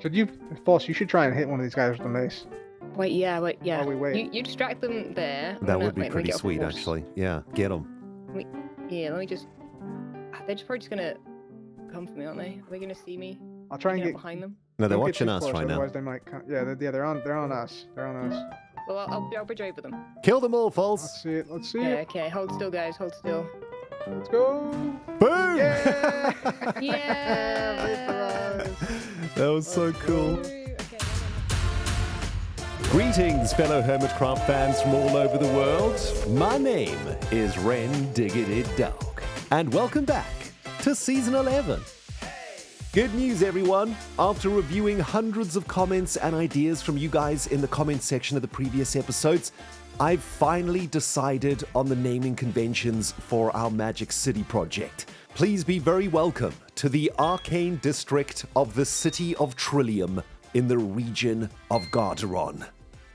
Should you, Foss, you should try and hit one of these guys with the mace. Wait, yeah. While we wait. You distract them there. That would be pretty sweet, actually. Yeah, get them. Let me just... They're probably just gonna come for me, aren't they? Are they gonna see me? I'll try and get behind them. No, they're don't get watching too us close, right now. Otherwise they might come. Yeah, they're on us. They're on us. Well, I'll bridge over them. Kill them all, False. Let's see it. Let's see Yeah, it. okay. Hold still, guys. Hold still. Let's go. Boom! Yeah! Yeah! That was so cool. Okay. Greetings, fellow HermitCraft fans from all over the world. My name is Rendog, and welcome back to Season 11. Good news, everyone. After reviewing hundreds of comments and ideas from you guys in the comment section of the previous episodes, I've finally decided on the naming conventions for our Magic City project. Please be very welcome to the arcane district of the city of Trillium in the region of Gar'doran.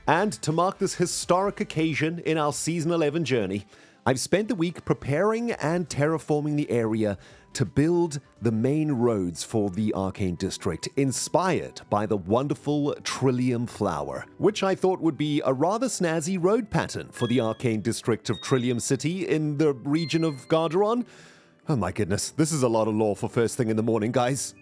And to mark this historic occasion in our Season 11 journey, I've spent the week preparing and terraforming the area to build the main roads for the Arcane District, inspired by the wonderful Trillium flower, which I thought would be a rather snazzy road pattern for the Arcane District of Trillium City in the region of Gar'doran. Oh my goodness, this is a lot of lore for first thing in the morning, guys.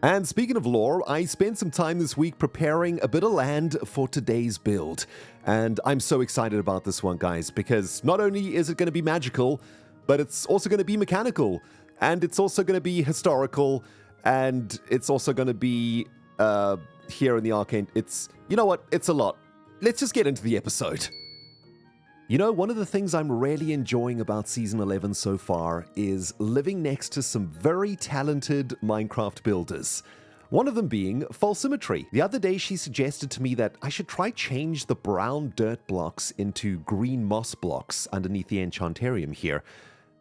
And speaking of lore, I spent some time this week preparing a bit of land for today's build. And I'm so excited about this one, guys, because not only is it going to be magical, but it's also going to be mechanical, and it's also going to be historical, and it's also going to be here in the Arcane. You know what? It's a lot. Let's just get into the episode. You know, one of the things I'm really enjoying about Season 11 so far is living next to some very talented Minecraft builders. One of them being Falsimetry. The other day she suggested to me that I should try change the brown dirt blocks into green moss blocks underneath the Enchantarium here.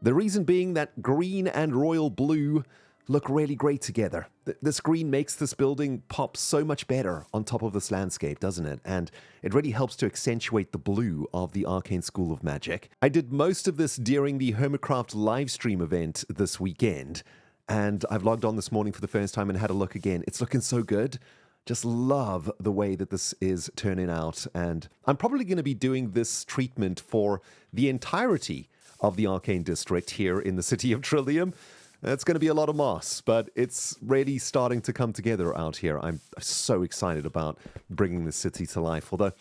The reason being that green and royal blue look really great together. This green makes this building pop so much better on top of this landscape, doesn't it? And it really helps to accentuate the blue of the Arcane School of Magic. I did most of this during the HermitCraft livestream event this weekend, and I've logged on this morning for the first time and had a look again. It's looking so good. Just love the way that this is turning out, and I'm probably going to be doing this treatment for the entirety of the Arcane District here in the city of Trillium. It's going to be a lot of moss, but it's really starting to come together out here. I'm so excited about bringing this city to life, although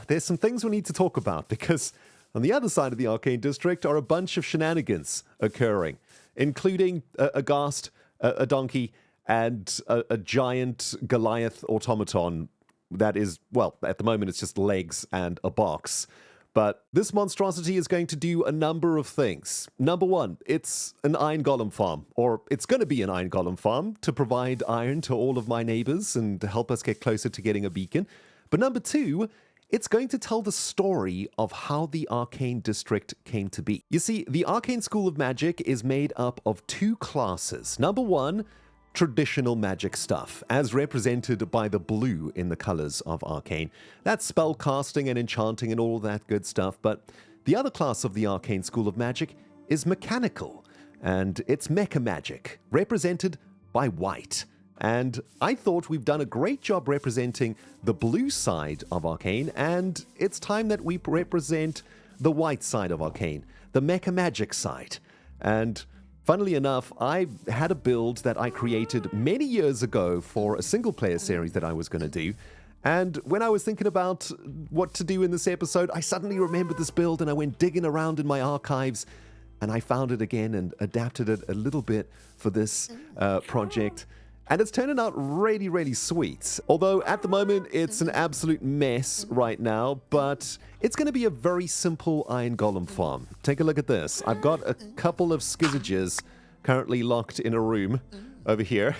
there's some things we need to talk about, because on the other side of the Arcane District are a bunch of shenanigans occurring, including a ghast, a donkey, and a giant Goliath Automaton that is, well, at the moment it's just legs and a box. But this monstrosity is going to do a number of things. Number one, it's an iron golem farm, or it's going to be an iron golem farm to provide iron to all of my neighbors and to help us get closer to getting a beacon. But number two, it's going to tell the story of how the Arcane District came to be. You see, the Arcane School of Magic is made up of two classes. Number one, traditional magic stuff, as represented by the blue in the colors of Arcane. That's spell casting and enchanting and all that good stuff, but the other class of the Arcane School of Magic is mechanical, and it's mecha magic, represented by white. And I thought we've done a great job representing the blue side of Arcane, and it's time that we represent the white side of Arcane, the mecha magic side. And funnily enough, I had a build that I created many years ago for a single-player series that I was going to do. And when I was thinking about what to do in this episode, I suddenly remembered this build, and I went digging around in my archives, and I found it again and adapted it a little bit for this project. And it's turning out really, really sweet. Although at the moment, it's an absolute mess right now, but it's going to be a very simple iron golem farm. Take a look at this. I've got a couple of scyzoges currently locked in a room over here.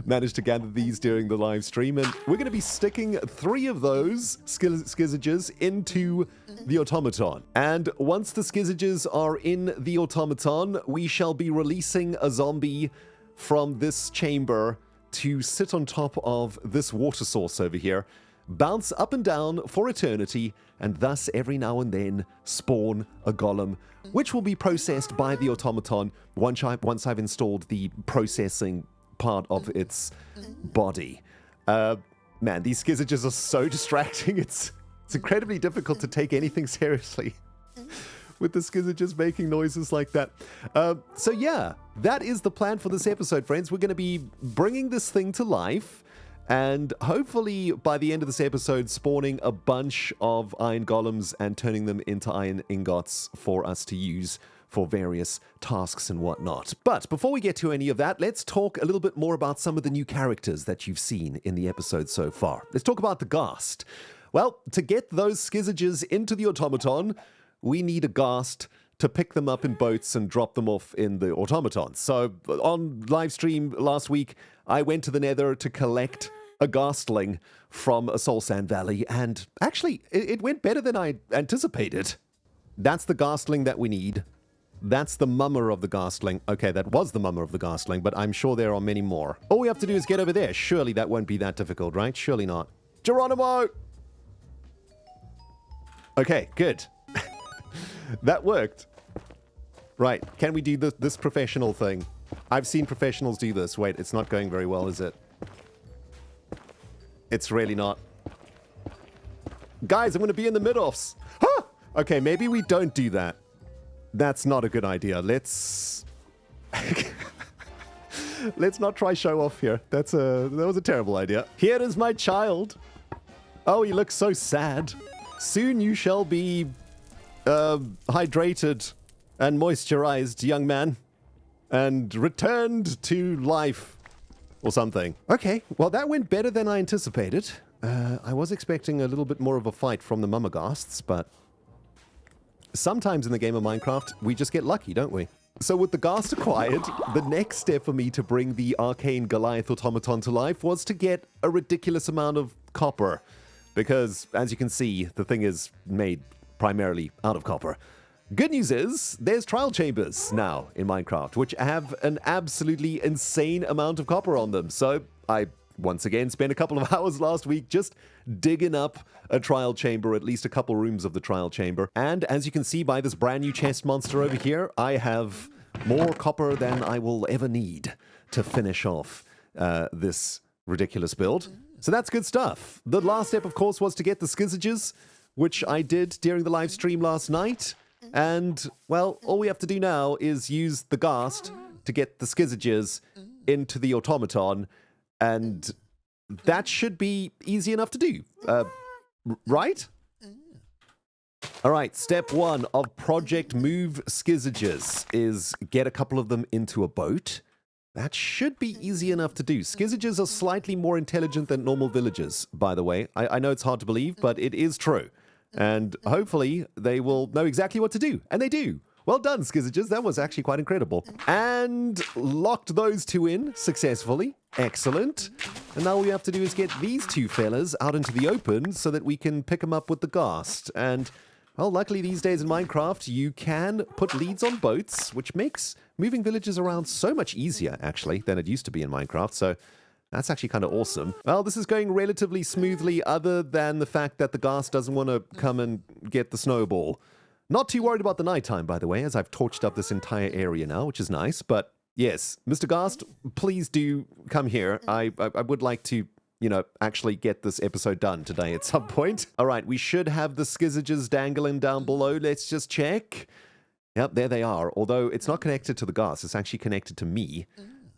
Managed to gather these during the live stream, and we're going to be sticking 3 of those scyzoges into the automaton. And once the scyzoges are in the automaton, we shall be releasing a zombie from this chamber to sit on top of this water source over here, bounce up and down for eternity, and thus every now and then spawn a golem, which will be processed by the automaton once I've installed the processing part of its body. Man, these skizzages are so distracting. It's incredibly difficult to take anything seriously with the skizzages making noises like that. So yeah, that is the plan for this episode, friends. We're going to be bringing this thing to life, and hopefully by the end of this episode, spawning a bunch of iron golems and turning them into iron ingots for us to use for various tasks and whatnot. But before we get to any of that, let's talk a little bit more about some of the new characters that you've seen in the episode so far. Let's talk about the Ghast. Well, to get those skizzages into the automaton, we need a Ghast to pick them up in boats and drop them off in the automaton. So on live stream last week, I went to the Nether to collect a Ghastling from a Soul Sand Valley, and actually, it went better than I anticipated. That's the Ghastling that we need. That's the mummer of the Ghastling. Okay, that was the mummer of the Ghastling, but I'm sure there are many more. All we have to do is get over there. Surely that won't be that difficult, right? Surely not. Geronimo! Okay, good. That worked. Right, can we do this professional thing? I've seen professionals do this. Wait, it's not going very well, is it? It's really not. Guys, I'm going to be in the mid-offs. Huh! Okay, maybe we don't do that. That's not a good idea. Let's not try show off here. That was a terrible idea. Here is my child. Oh, he looks so sad. Soon you shall be hydrated and moisturized, young man, and returned to life or something. Okay, well that went better than I anticipated. I was expecting a little bit more of a fight from the Mummerghasts, but sometimes in the game of Minecraft, we just get lucky, don't we? So with the Ghast acquired, the next step for me to bring the arcane Goliath Automaton to life was to get a ridiculous amount of copper. Because, as you can see, the thing is made primarily out of copper. Good news is, there's trial chambers now in Minecraft, which have an absolutely insane amount of copper on them. So I once again spent a couple of hours last week just digging up a trial chamber, at least a couple rooms of the trial chamber. And as you can see by this brand new chest monster over here, I have more copper than I will ever need to finish off this ridiculous build. So that's good stuff. The last step, of course, was to get the skizzages, which I did during the live stream last night. And, well, all we have to do now is use the Ghast to get the skizzages into the automaton. And that should be easy enough to do, right? All right, step one of Project Move Skizzages is get a couple of them into a boat. That should be easy enough to do. Skizzages are slightly more intelligent than normal villagers, by the way. I know it's hard to believe, but it is true. And hopefully they will know exactly what to do. And they do. Well done, Skizzages. That was actually quite incredible. And locked those two in successfully. Excellent. And now all we have to do is get these two fellas out into the open so that we can pick them up with the Ghast. And, well, luckily these days in Minecraft, you can put leads on boats, which makes moving villages around so much easier, actually, than it used to be in Minecraft. So that's actually kind of awesome. Well, this is going relatively smoothly other than the fact that the Ghast doesn't want to come and get the snowball. Not too worried about the nighttime, by the way, as I've torched up this entire area now, which is nice. But yes, Mr. Ghast, please do come here. I would like to, actually get this episode done today at some point. All right, we should have the skizzages dangling down below. Let's just check. Yep, there they are. Although it's not connected to the Ghast, it's actually connected to me.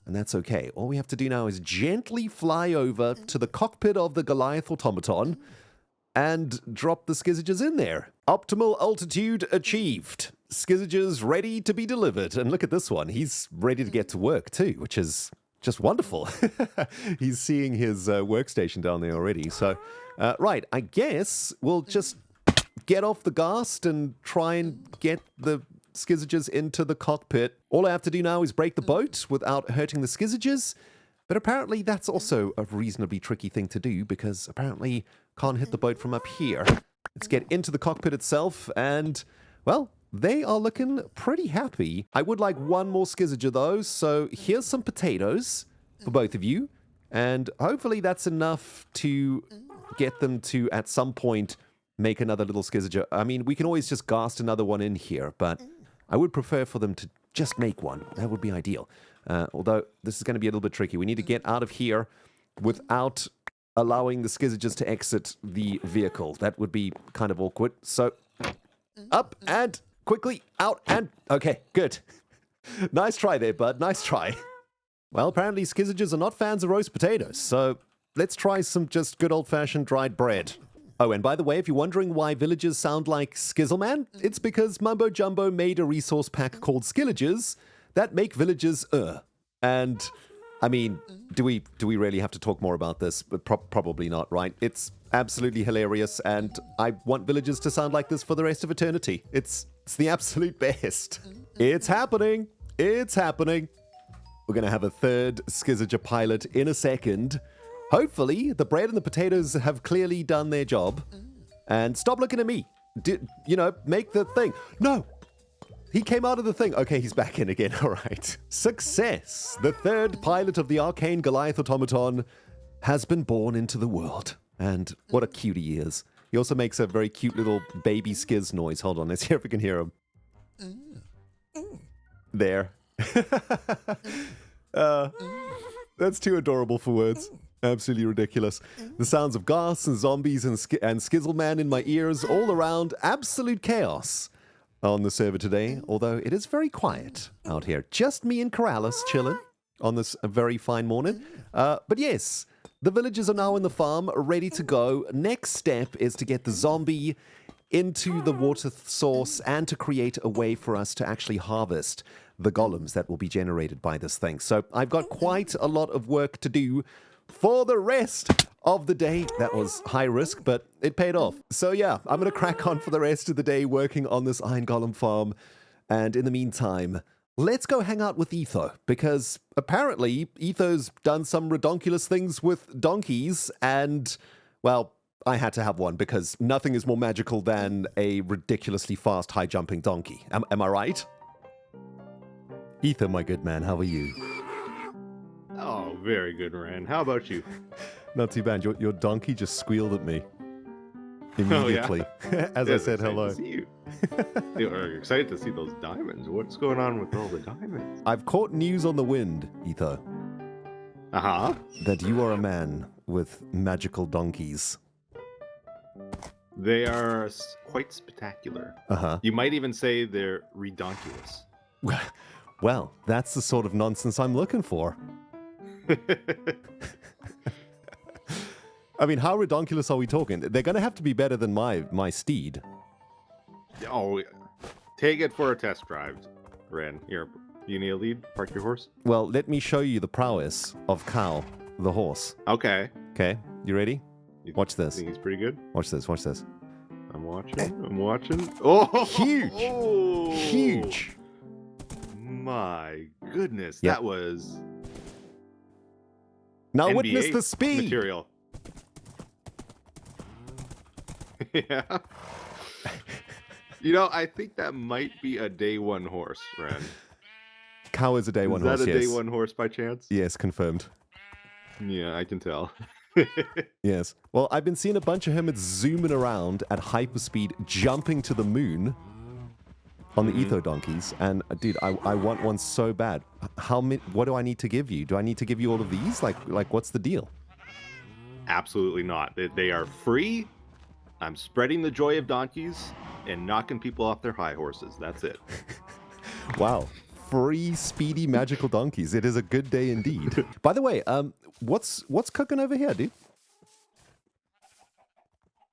And that's okay. All we have to do now is gently fly over to the cockpit of the Goliath Automaton and drop the skizzages in there. Optimal altitude achieved. Skizzages ready to be delivered. And look at this one. He's ready to get to work too, which is just wonderful. He's seeing his workstation down there already. So, right, I guess we'll just get off the Ghast and try and get the skizzages into the cockpit. All I have to do now is break the boat without hurting the skizzages. But apparently that's also a reasonably tricky thing to do because apparently can't hit the boat from up here. Let's get into the cockpit itself and, well, they are looking pretty happy. I would like one more skizzager though, so here's some potatoes for both of you. And hopefully that's enough to get them to, at some point, make another little skizzager. I mean, we can always just Ghast another one in here, but I would prefer for them to just make one. That would be ideal. Although this is going to be a little bit tricky. We need to get out of here without allowing the skizzages to exit the vehicle. That would be kind of awkward. So, up and quickly out and... Okay, good. Nice try there, bud. Nice try. Well, apparently skizzages are not fans of roast potatoes, so let's try some just good old-fashioned dried bread. Oh, and by the way, if you're wondering why villagers sound like Skizzleman, it's because Mumbo Jumbo made a resource pack called Skillages that make villagers And, I mean, do we really have to talk more about this? Probably not, right? It's absolutely hilarious, and I want villagers to sound like this for the rest of eternity. It's the absolute best. It's happening. It's happening. We're going to have a third Skizzager pilot in a second. Hopefully, the bread and the potatoes have clearly done their job. And stop looking at me. Make the thing. No! He came out of the thing. Okay, he's back in again. All right. Success! The third pilot of the arcane Goliath Automaton has been born into the world. And what a cutie he is. He also makes a very cute little baby skiz noise. Hold on, let's hear if we can hear him. There. That's too adorable for words. Absolutely ridiculous. The sounds of ghasts and zombies and Skizzleman in my ears all around. Absolute chaos on the server today, although it is very quiet out here. Just me and Corrales chilling on this very fine morning. But yes, the villagers are now in the farm, ready to go. Next step is to get the zombie into the water source and to create a way for us to actually harvest the golems that will be generated by this thing. So I've got quite a lot of work to do for the rest of the day. That was high risk, but it paid off. So yeah, I'm going to crack on for the rest of the day working on this iron golem farm. And in the meantime, let's go hang out with Etho, because apparently Etho's done some redonkulous things with donkeys, and, well, I had to have one because nothing is more magical than a ridiculously fast, high-jumping donkey. Am I right? Etho, my good man, how are you? Oh, very good, Ren. How about you? Not too bad. Your donkey just squealed at me immediately as I said hello. To see you. You're excited to see those diamonds. What's going on with all the diamonds? I've caught news on the wind, Etho. Uh-huh. That you are a man with magical donkeys. They are quite spectacular. Uh-huh. You might even say they're redonkulous. Well, that's the sort of nonsense I'm looking for. I mean, how redonkulous are we talking? They're going to have to be better than my steed. Oh, take it for a test drive, Ren. Here, you need a lead? Park your horse? Well, let me show you the prowess of Cow, the horse. Okay. Okay, you ready? Watch this. Think he's pretty good? Watch this, watch this. I'm watching. Oh! Huge! Oh! Huge! My goodness, Yep. that was... Now NBA witness the speed! Material. Yeah. I think that might be a day one horse, Ren. Cow is a day one horse, Is that a yes. day one horse by chance? Yes, confirmed. Yeah, I can tell. Yes. Well, I've been seeing a bunch of hermits zooming around at hyperspeed, jumping to the moon on the Etho donkeys. And, dude, I want one so bad. What do I need to give you? Do I need to give you all of these? Like what's the deal? Absolutely not. They are free. I'm spreading the joy of donkeys and knocking people off their high horses. That's it. Wow. Free, speedy, magical donkeys. It is a good day indeed. By the way, what's cooking over here, dude?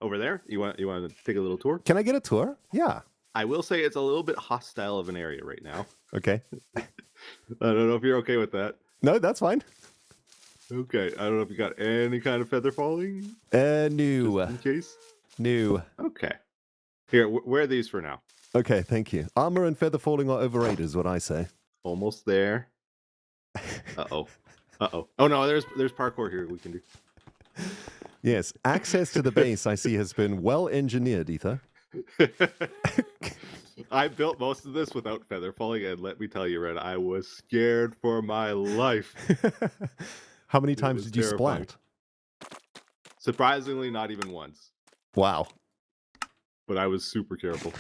Over there? You want to take a little tour? Can I get a tour? Yeah. I will say it's a little bit hostile of an area right now. Okay. I don't know if you're okay with that. No, that's fine. Okay. I don't know if you got any kind of feather falling. No. Just in case. No. Okay. Here, wear these for now. Okay, thank you. Armor and feather falling are overrated, is what I say. Almost there. Uh-oh. Uh-oh. Oh, no, there's parkour here we can do. Yes, access to the base, I see, has been well engineered, Etho. I built most of this without feather falling, and let me tell you, Red, I was scared for my life. How many times did you terrifying. splat? Surprisingly, not even once. Wow. But I was super careful.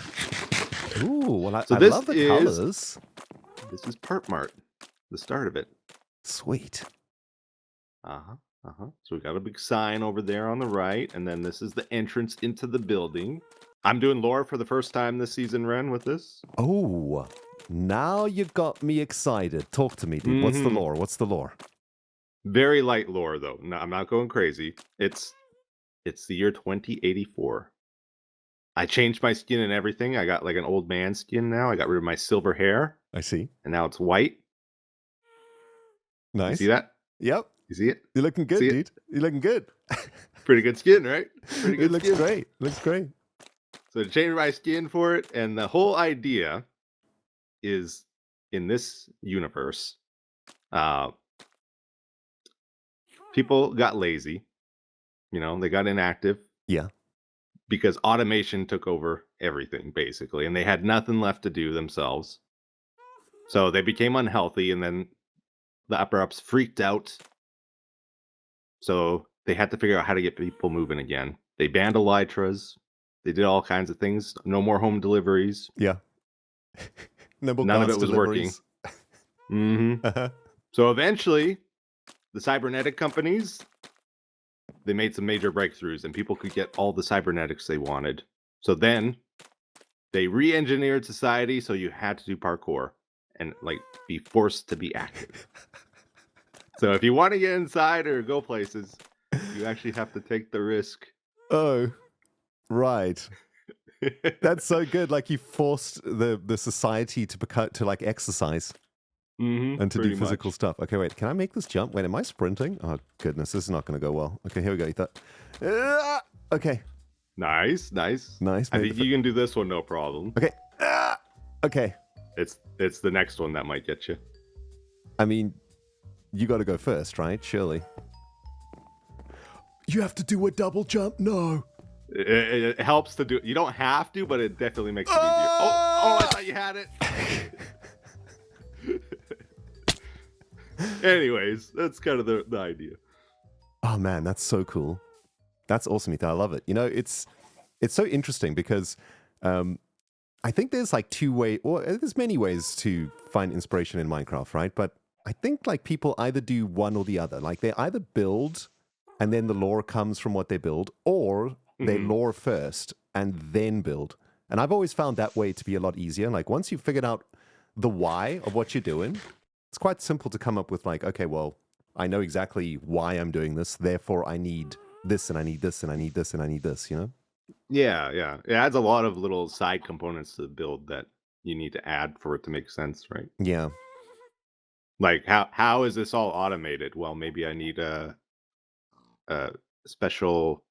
Ooh, well, I this love the is- colors. This is Part Mart. the start of it. Sweet. So we got a big sign over there on the right, and then this is the entrance into the building. I'm doing lore for the first time this season, Ren, with this. Oh, now you got me excited. Talk to me, dude. What's the lore? What's the lore? Very light lore, though. No, I'm not going crazy. It's the year 2084. I changed my skin and everything. I got like an old man skin now. I got rid of my silver hair. I see. And now it's white. Nice. You see that? Yep. You see it? You're looking good, dude. You're looking good. Pretty good skin, right? Pretty good It looks great. Looks great. So to change my skin for it, and the whole idea is in this universe, people got lazy. You know, they got inactive. Yeah. Because automation took over everything, basically, and they had nothing left to do themselves. So they became unhealthy, and then the upper-ups freaked out. So they had to figure out how to get people moving again. They banned elytras. They did all kinds of things. No more home deliveries. Yeah. None of it was working. So eventually, the cybernetic companies, they made some major breakthroughs, and people could get all the cybernetics they wanted. So then they re-engineered society, so you had to do parkour and like be forced to be active. So if you want to get inside or go places, you actually have to take the risk. Oh, right. That's so good. Like you forced the society to like exercise and to do physical stuff. Okay, wait. Can I make this jump? Wait, am I sprinting? Oh goodness, this is not going to go well. Okay, here we go. Etho. Okay. Nice. I think you can do this one, no problem. Okay. Okay. It's the next one that might get you. I mean, you got to go first, right? Surely. You have to do a double jump. No. It helps to do. You don't have to, but it definitely makes it easier. Oh! I thought you had it. Anyways, that's kind of the idea. Oh man, that's so cool. That's awesome, Ethan. I love it. You know, it's so interesting because I think there's like there's many ways to find inspiration in Minecraft, right? But I think like people either do one or the other. Like they either build and then the lore comes from what they build, or they lore first and then build. And I've always found that way to be a lot easier. Like once you've figured out the why of what you're doing, it's quite simple to come up with like, okay, well, I know exactly why I'm doing this. Therefore, I need this and I need this and I need this and I need this, you know? Yeah. It adds a lot of little side components to the build that you need to add for it to make sense, right? Yeah. Like how is this all automated? Well, maybe I need a special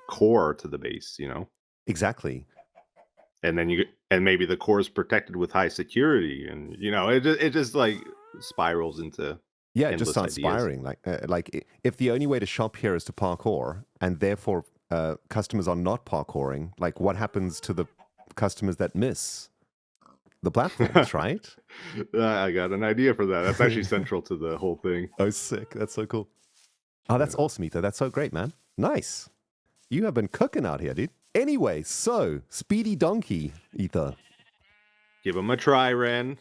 core to the base, you know? Exactly. And then maybe the core is protected with high security, and you know, it just like spirals into it just starts ideas. spiraling. Like if the only way to shop here is to parkour, and therefore customers are not parkouring, like what happens to the customers that miss the platforms, right? I got an idea for that. That's actually central to the whole thing. Oh, sick! That's so cool. Oh, that's awesome, Etho. That's so great, man. Nice. You have been cooking out here, dude. Anyway, so Speedy Donkey, Etho. Give him a try, Ren.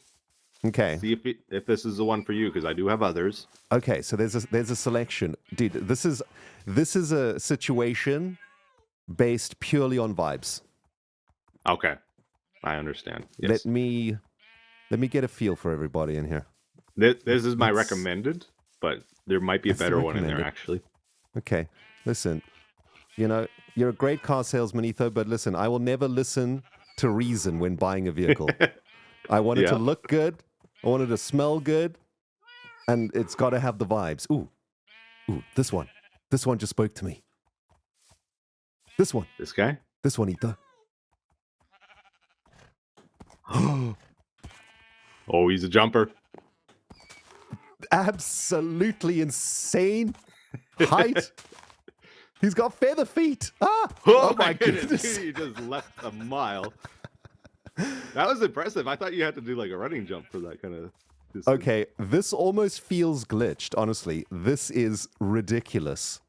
Okay. See if this is the one for you, because I do have others. Okay, so there's a selection, dude. This is a situation based purely on vibes. Okay, I understand. Yes. Let me get a feel for everybody in here. This is my recommended, but there might be a better one in there actually. Okay, listen. You know, you're a great car salesman, Etho, but listen, I will never listen to reason when buying a vehicle. I want it to look good. I want it to smell good. And it's got to have the vibes. Ooh, this one. This one just spoke to me. This one. This guy? This one, Etho. Oh, he's a jumper. Absolutely insane height. He's got feather feet. Oh my goodness. He just left a mile. That was impressive. I thought you had to do like a running jump for that kind of distance. Okay, this almost feels glitched, honestly. This is ridiculous.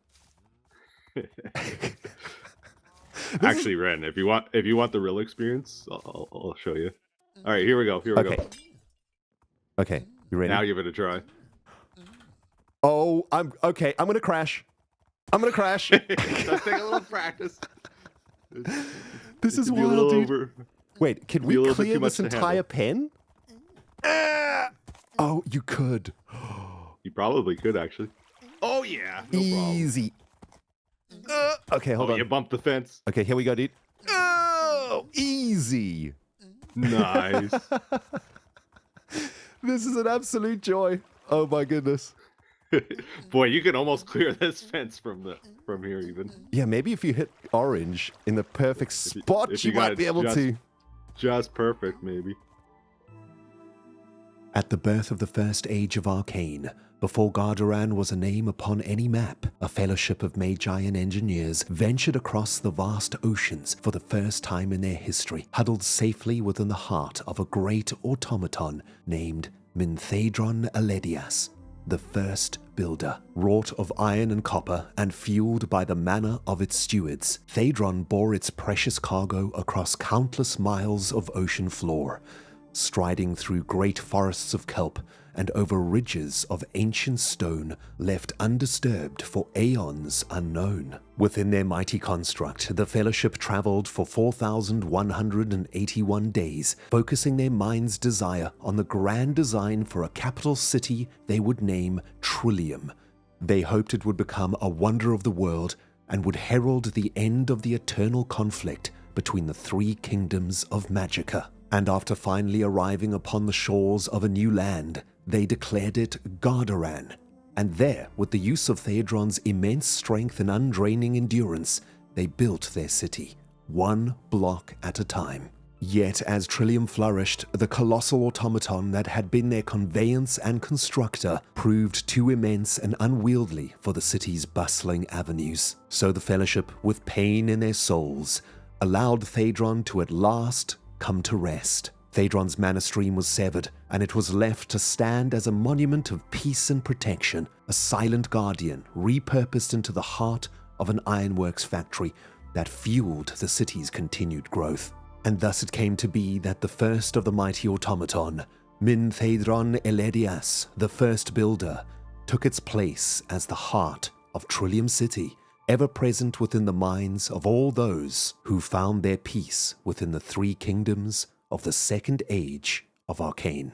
Actually, Ren, if you want the real experience, I'll show you. All right, here we go. Okay, you ready? Now give it a try. Oh, I'm okay. I'm gonna crash. I'm gonna crash. It does take a little practice. This is It could be a wild, little dude. over. Wait, can be a we little bit clear too this much to entire pen? Oh, you could. You probably could actually. Oh yeah, no problem. Easy. Okay, hold Oh, on. you bumped the fence. Okay, here we go, dude. Oh, easy. Nice. This is an absolute joy. Oh my goodness. Boy, you can almost clear this fence from here even. Yeah, maybe if you hit orange in the perfect spot, if you you got might it be able to. Just perfect, maybe. At the birth of the first age of Arcane, before Gar'doran was a name upon any map, a fellowship of magi and engineers ventured across the vast oceans for the first time in their history, huddled safely within the heart of a great automaton named Elledias, the first builder. Wrought of iron and copper and fueled by the mana of its stewards, Thedron bore its precious cargo across countless miles of ocean floor, striding through great forests of kelp and over ridges of ancient stone left undisturbed for aeons unknown. Within their mighty construct, the Fellowship traveled for 4,181 days, focusing their mind's desire on the grand design for a capital city they would name Trillium. They hoped it would become a wonder of the world and would herald the end of the eternal conflict between the three kingdoms of Magicka. And after finally arriving upon the shores of a new land, they declared it Gar'doran. And there, with the use of Thedron's immense strength and undraining endurance, they built their city, one block at a time. Yet as Trillium flourished, the colossal automaton that had been their conveyance and constructor proved too immense and unwieldy for the city's bustling avenues. So the Fellowship, with pain in their souls, allowed Thedron to at last come to rest. Thedron's mana stream was severed, and it was left to stand as a monument of peace and protection, a silent guardian repurposed into the heart of an ironworks factory that fueled the city's continued growth. And thus it came to be that the first of the mighty automaton, Elledias, the first builder, took its place as the heart of Trillium City, ever present within the minds of all those who found their peace within the three kingdoms of the second age of Arcane.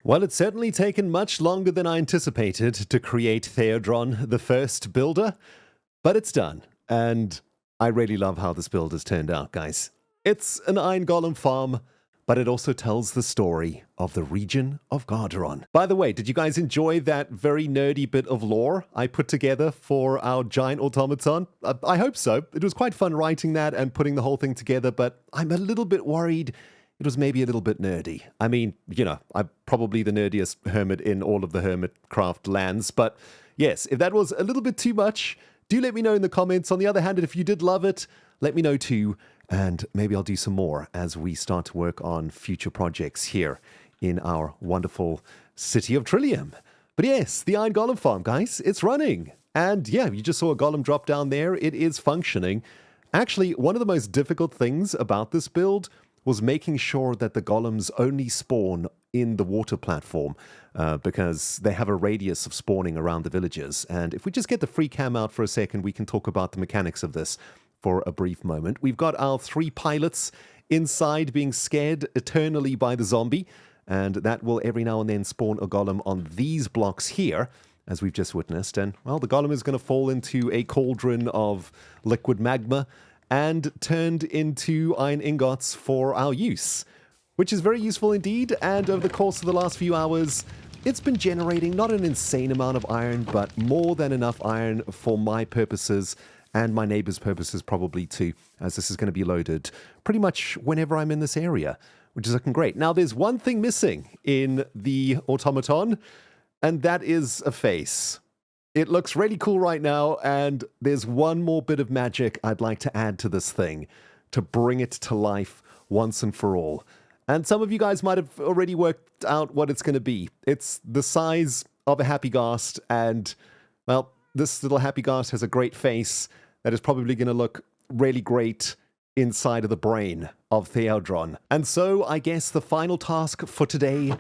Well, it's certainly taken much longer than I anticipated to create Thedron, the first builder, but it's done, and I really love how this build has turned out, guys. It's an iron golem farm, but it also tells the story of the region of Gar'doran. By the way, did you guys enjoy that very nerdy bit of lore I put together for our giant automaton? I hope so. It was quite fun writing that and putting the whole thing together, but I'm a little bit worried it was maybe a little bit nerdy. I mean, you know, I'm probably the nerdiest hermit in all of the HermitCraft lands, but yes, if that was a little bit too much, do let me know in the comments. On the other hand, if you did love it, let me know too. And maybe I'll do some more as we start to work on future projects here in our wonderful city of Trillium. But yes, the Iron Golem farm, guys, it's running. And yeah, you just saw a golem drop down there. It is functioning. Actually, one of the most difficult things about this build was making sure that the golems only spawn in the water platform because they have a radius of spawning around the villages. And if we just get the free cam out for a second, we can talk about the mechanics of this for a brief moment. We've got our three pilots inside being scared eternally by the zombie, and that will every now and then spawn a golem on these blocks here, as we've just witnessed. And, well, the golem is going to fall into a cauldron of liquid magma and turned into iron ingots for our use, which is very useful indeed. And over the course of the last few hours, it's been generating not an insane amount of iron, but more than enough iron for my purposes and my neighbor's purposes probably too, as this is going to be loaded pretty much whenever I'm in this area, which is looking great. Now, there's one thing missing in the automaton, and that is a face. It looks really cool right now, and there's one more bit of magic I'd like to add to this thing to bring it to life once and for all. And some of you guys might have already worked out what it's going to be. It's the size of a happy ghast, and, well, this little happy ghast has a great face that is probably going to look really great inside of the brain of Theodron. And so I guess the final task for today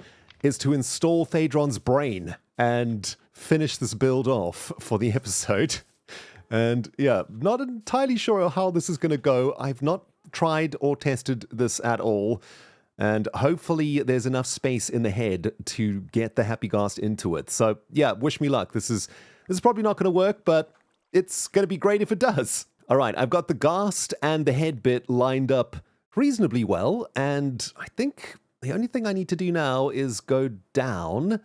is to install Theodron's brain and finish this build off for the episode. And yeah, not entirely sure how this is going to go. I've not tried or tested this at all. And hopefully there's enough space in the head to get the Happy Ghast into it. So yeah, wish me luck. This is probably not going to work, but it's going to be great if it does. All right, I've got the Ghast and the head bit lined up reasonably well. And I think the only thing I need to do now is go down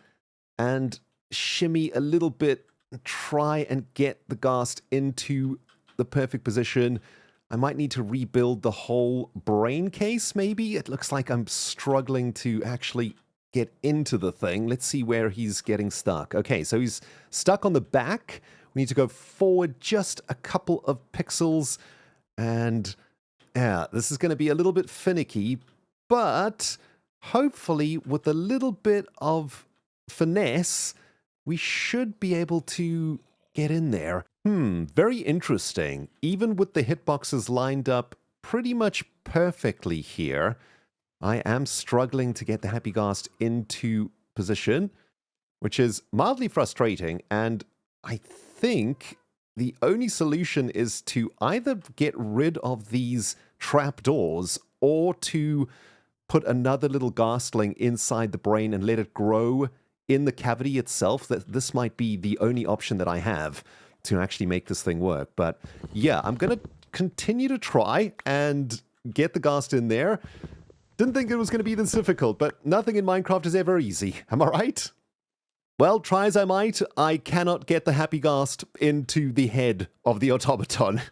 and shimmy a little bit, try and get the Ghast into the perfect position. I might need to rebuild the whole brain case, maybe. It looks like I'm struggling to actually get into the thing. Let's see where he's getting stuck. Okay, so he's stuck on the back. We need to go forward just a couple of pixels. And yeah, this is going to be a little bit finicky, but hopefully with a little bit of finesse, we should be able to get in there. Very interesting. Even with the hitboxes lined up pretty much perfectly here, I am struggling to get the Happy Ghast into position, which is mildly frustrating. And I think the only solution is to either get rid of these trapdoors or to put another little Ghastling inside the brain and let it grow in the cavity itself. That this might be the only option that I have to actually make this thing work. But yeah, I'm going to continue to try and get the Ghast in there. Didn't think it was going to be this difficult, but nothing in Minecraft is ever easy. Am I right? Well, try as I might, I cannot get the Happy Ghast into the head of the automaton.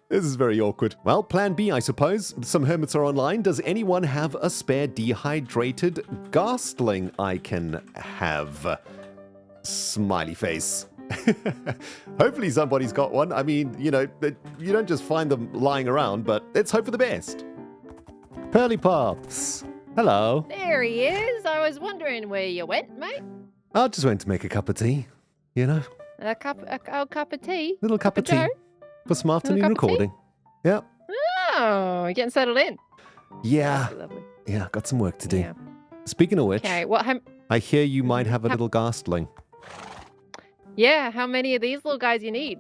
This is very awkward. Well, plan B, I suppose. Some hermits are online. Does anyone have a spare dehydrated Ghastling I can have? Smiley face. Hopefully somebody's got one. I mean, you know, you don't just find them lying around, but let's hope for the best. Pearly Pops. Hello. There he is. I was wondering where you went, mate. I just went to make a cup of tea, you know. A old cup of tea? Little cup of tea. Joe? For some afternoon cup of tea? recording. Yeah. Oh, you're getting settled in. Yeah. Lovely. Yeah, got some work to do. Yeah. Speaking of which, Okay, what? I hear you might have a little Ghastling. Yeah, how many of these little guys you need?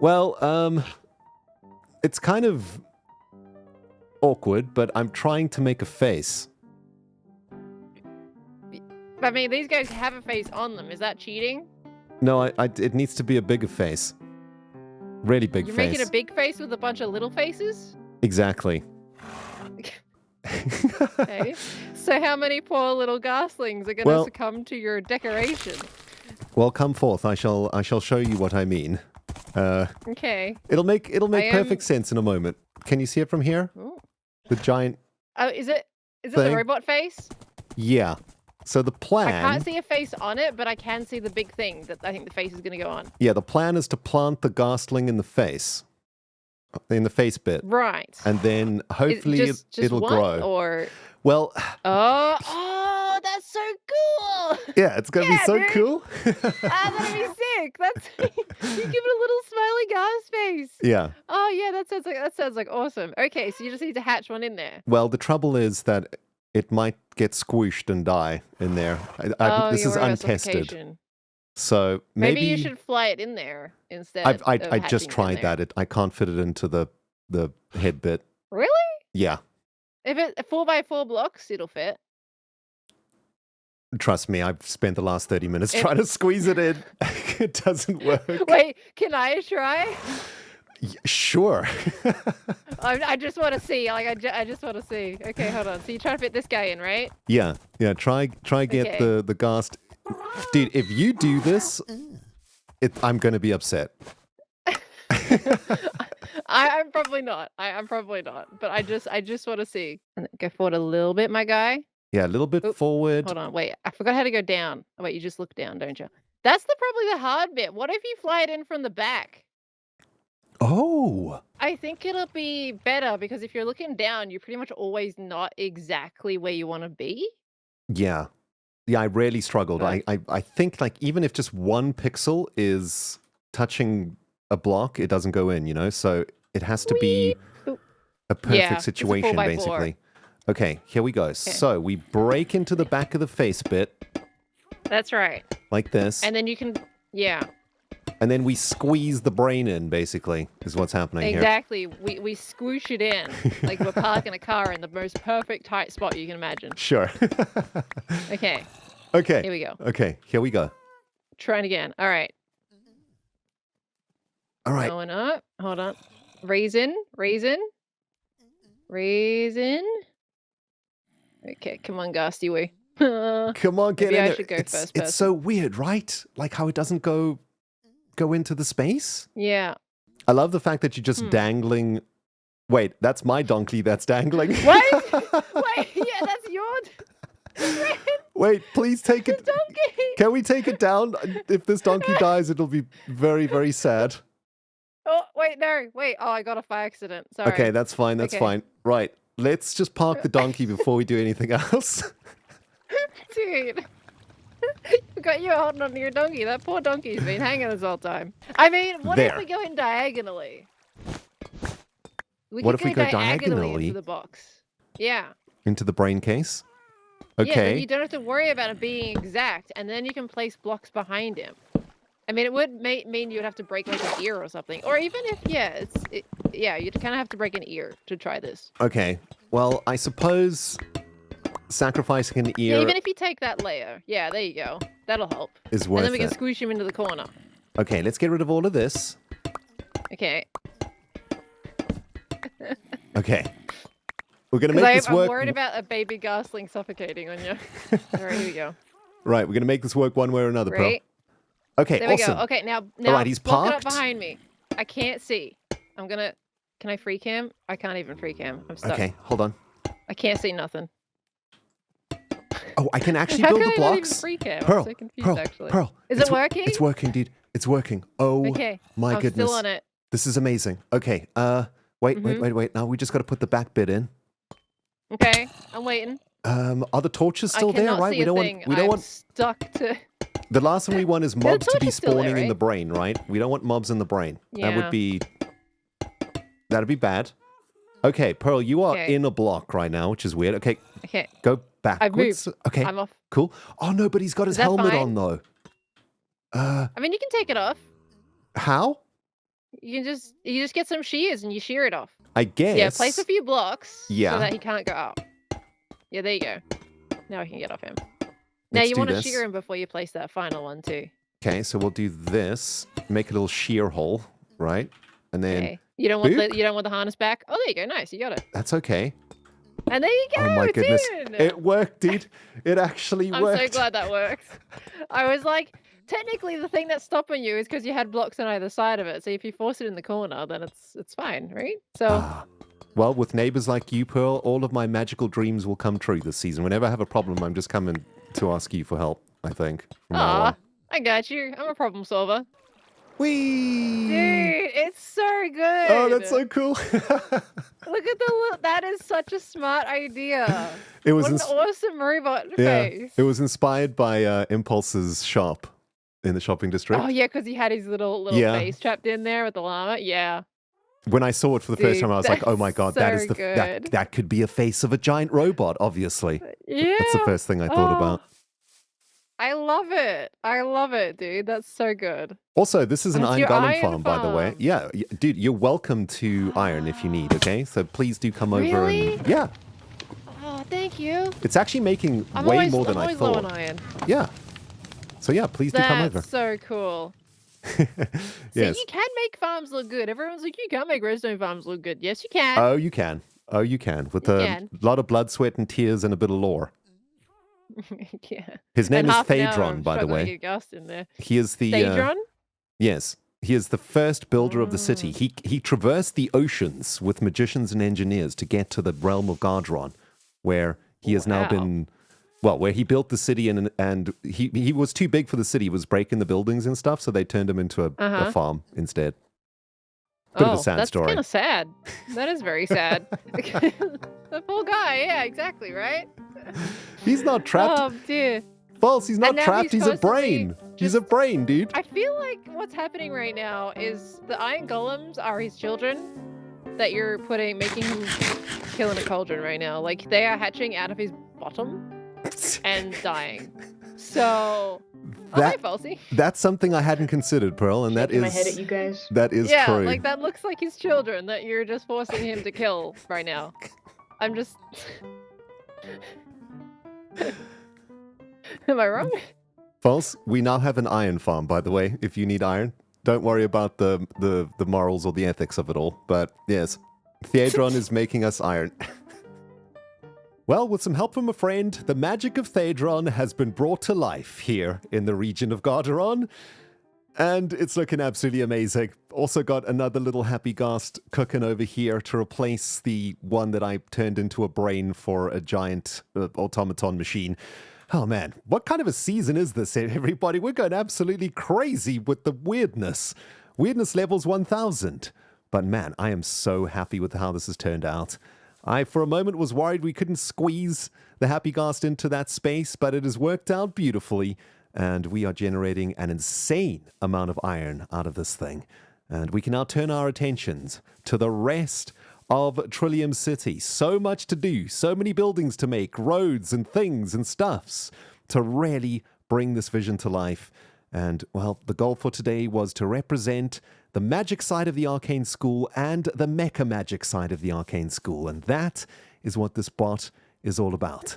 Well, it's kind of awkward, but I'm trying to make a face. I mean, these guys have a face on them. Is that cheating? No, it needs to be a bigger face. Really big You're face. making a big face with a bunch of little faces? Exactly. Okay. So how many poor little Ghaslings are going to succumb to your decoration? Well, come forth. I shall show you what I mean. Okay. It'll make perfect sense in a moment. Can you see it from here? Ooh. The giant. Oh, is it thing? the robot face? Yeah. So the plan. I can't see a face on it, but I can see the big thing that I think the face is going to go on. Yeah, the plan is to plant the Ghastling in the face bit. Right. And then hopefully just it'll one, grow. Or well. Oh, that's so cool. Yeah, it's gonna be so dude. cool. That'd be sick. That's you give it a little smiley gas face. Yeah. Oh yeah, that sounds like awesome. Okay, so you just need to hatch one in there. Well, the trouble is that it might get squished and die in there. This is untested. So maybe you should fly it in there instead. I just tried that. I can't fit it into the head bit. Really? Yeah. If it 4x4 blocks, it'll fit. Trust me, I've spent the last 30 minutes trying to squeeze it in. It doesn't work. Wait, can I try? Sure. I just want to see. Like I just want to see. Okay, hold on. So you're trying to fit this guy in, right? Yeah. Try get the Ghast. Dude, if you do this, I'm going to be upset. I'm probably not. I'm probably not. But I just want to see. And go forward a little bit, my guy. Yeah, a little bit forward. Hold on. Wait, I forgot how to go down. Oh, wait, you just look down, don't you? That's probably the hard bit. What if you fly it in from the back? Oh. I think it'll be better because if you're looking down, you're pretty much always not exactly where you want to be. Yeah. Yeah, I really struggled. I think like even if just one pixel is touching a block, it doesn't go in, you know? So It has to be Oop. a perfect Yeah, it's a situation, 4x4. basically. Okay, here we go. So we break into the back of the face bit, That's right. like this, And then you can, yeah, and then we squeeze the brain in, basically, is what's happening exactly. We swoosh it in like we're parking a car in the most perfect tight spot you can imagine. here. Sure. Okay, Okay. here we go. Okay, here we go. Trying again. All right. All right. Going up. Hold on. Raisin. Okay, come on, Ghosty Wee. Come on, get Maybe in I there. should go It's first it's so weird, right? Like how it doesn't go into the space. Yeah. I love the fact that you're just dangling. Wait, that's my donkey that's dangling. What? Wait, yeah, that's yours. Wait, please take it. Donkey. Can we take it down? If this donkey dies, it'll be very, very sad. Oh, wait, no. Wait. Oh, I got a fire accident. Sorry. Okay, that's fine. That's Okay. fine. Right. Let's just park the donkey before we do anything else. Dude. You got you holding onto your donkey. That poor donkey's been hanging this whole time. I mean, what if There. we go in diagonally? What if we go diagonally? into the box? Yeah. Into the brain case. Yeah, then Okay. you don't have to worry about it being exact, and then you can place blocks behind him. I mean, it would mean you'd have to break like an ear or something, or even if you'd kind of have to break an ear to try this. Okay. Well, I suppose sacrificing an Yeah, ear even if you take that layer, yeah, there you go, that'll help. is And worth then we can it. squish him into the corner. Okay, let's get rid of all of this. Okay. Okay. We're gonna Because make this I'm work. worried about a baby gosling suffocating on you. All right, here we go. Right, we're gonna make this work one way or another, Pearl. Right. Okay, There we awesome. go. Okay, now right, he's block it parked. up behind me. I can't see. Can I freak him? I can't even freak him. I'm stuck. Okay, hold on. I can't see nothing. Oh, I can actually How build can the I not even blocks. freak him? Pearl, I'm so confused, Pearl, actually. Pearl. Is it's it working? It's working, dude. It's working. Oh Okay. my I'm goodness. still on it. This is amazing. Okay, wait. Now we just gotta put the back bit in. Okay, I'm waiting. Are the torches still I there, cannot right? see We a don't thing. want we don't I'm want stuck to... the last thing we want is the mobs to torch be is still there, spawning in the right? brain, right? We don't want mobs in the brain. That would Yeah. that'd be bad. Okay, Pearl, you are Okay. in a block right now, which is weird. Okay, Okay, go backwards. Okay, I'm off. cool. Oh no, but he's got his that helmet fine? on though. I mean, you can take it off. How? You just get some shears and you shear it off. I guess. Yeah, place a few blocks Yeah. so that he can't go up. Yeah, there you go. Now I can get off him. Now Let's you do want to this. shear him before you place that final one too. Okay, so we'll do this. Make a little shear hole, right? And then Okay. You don't want boop. the harness back. Oh, there you go. Nice, you got it. that's okay. And there you go. Oh my it's goodness. in. It worked, dude. It actually I'm worked. so glad that works. I was like, technically, the thing that's stopping you is because you had blocks on either side of it. So if you force it in the corner, then it's fine, right? So Ah. Well, with neighbors like you, Pearl, all of my magical dreams will come true this season. Whenever I have a problem, I'm just coming to ask you for help, I think. From now aw, on. I got you. I'm a problem solver. Whee! Dude, it's so good. Oh, that's so cool. Look at that is such a smart idea. It was What an ins- awesome robot yeah, face. it was inspired by Impulse's shop in the shopping district. Oh yeah, because he had his little Yeah. face trapped in there with the llama. Yeah. When I saw it for the first Dude, time, I was like, "Oh my that's god, that is so the good. that could be a face of a giant robot." Obviously, Yeah. that's the first thing I thought about. I love it. I love it, dude. That's so good. Also, this is an That's iron your golem iron farm, by the way. farm. Yeah, dude, you're welcome to iron if you need. Okay, so please do come over Really? and yeah, Oh, thank you. it's actually making I'm way always, more than I'm I always low on thought. iron. Yeah. So yeah, please do come over. That's so cool. Yes. So you can make farms look good. Everyone's like, you can't make redstone farms look good. Yes, you can. Oh, you can. Oh, you can. With You a can. lot of blood, sweat, and tears and a bit of lore. Yeah. His name And is half an hour Thadron, of by the struggling to way. get Gust in there. He is the Thadron? yes. He is the first builder of the city. He traversed the oceans with magicians and engineers to get to the realm of Gar'doran, where he has now Wow. been. Well, where he built the city and he was too big for the city. He was breaking the buildings and stuff, so they turned him into a farm instead. Bit of a sad that's story. kind of sad. That is very sad. The poor guy. Yeah, exactly, right? He's not trapped. Oh, dear. False, he's not now trapped. he's He's a constantly brain. He's a brain, dude. I feel like what's happening right now is the iron golems are his children, that you're making him kill in a cauldron right now. Like, they are hatching out of his bottom and dying. So, okay, Falsey. That's something I hadn't considered, Pearl, and that Shaking is my head at you guys. that is Yeah, true. like that looks like his children that you're just forcing him to kill right now. I'm just. Am I wrong? False. We now have an iron farm, by the way. If you need iron, don't worry about the morals or the ethics of it all. But yes, Theodron is making us iron. Well, with some help from a friend, the magic of Theodron has been brought to life here in the region of Gar'doran. And it's looking absolutely amazing. Also got another little happy ghast cooking over here to replace the one that I turned into a brain for a giant automaton machine. Oh man, what kind of a season is this, everybody? We're going absolutely crazy with the weirdness. Weirdness levels 1000. But man, I am so happy with how this has turned out. I, for a moment, was worried we couldn't squeeze the happy ghast into that space, but it has worked out beautifully. And we are generating an insane amount of iron out of this thing. And we can now turn our attentions to the rest of Trillium City. So much to do, so many buildings to make, roads and things and stuffs to really bring this vision to life. And, well, the goal for today was to represent the magic side of the Arcane School and the mecha magic side of the Arcane School. And that is what this bot is all about.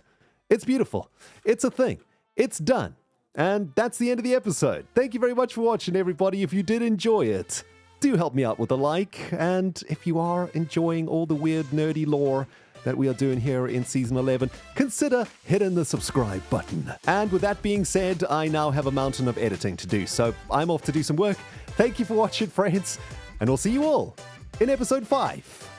It's beautiful. It's a thing. It's done. And that's the end of the episode. Thank you very much for watching, everybody. If you did enjoy it, do help me out with a like. And if you are enjoying all the weird, nerdy lore that we are doing here in Season 11, consider hitting the subscribe button. And with that being said, I now have a mountain of editing to do, so I'm off to do some work. Thank you for watching, friends, and we'll see you all in Episode 5.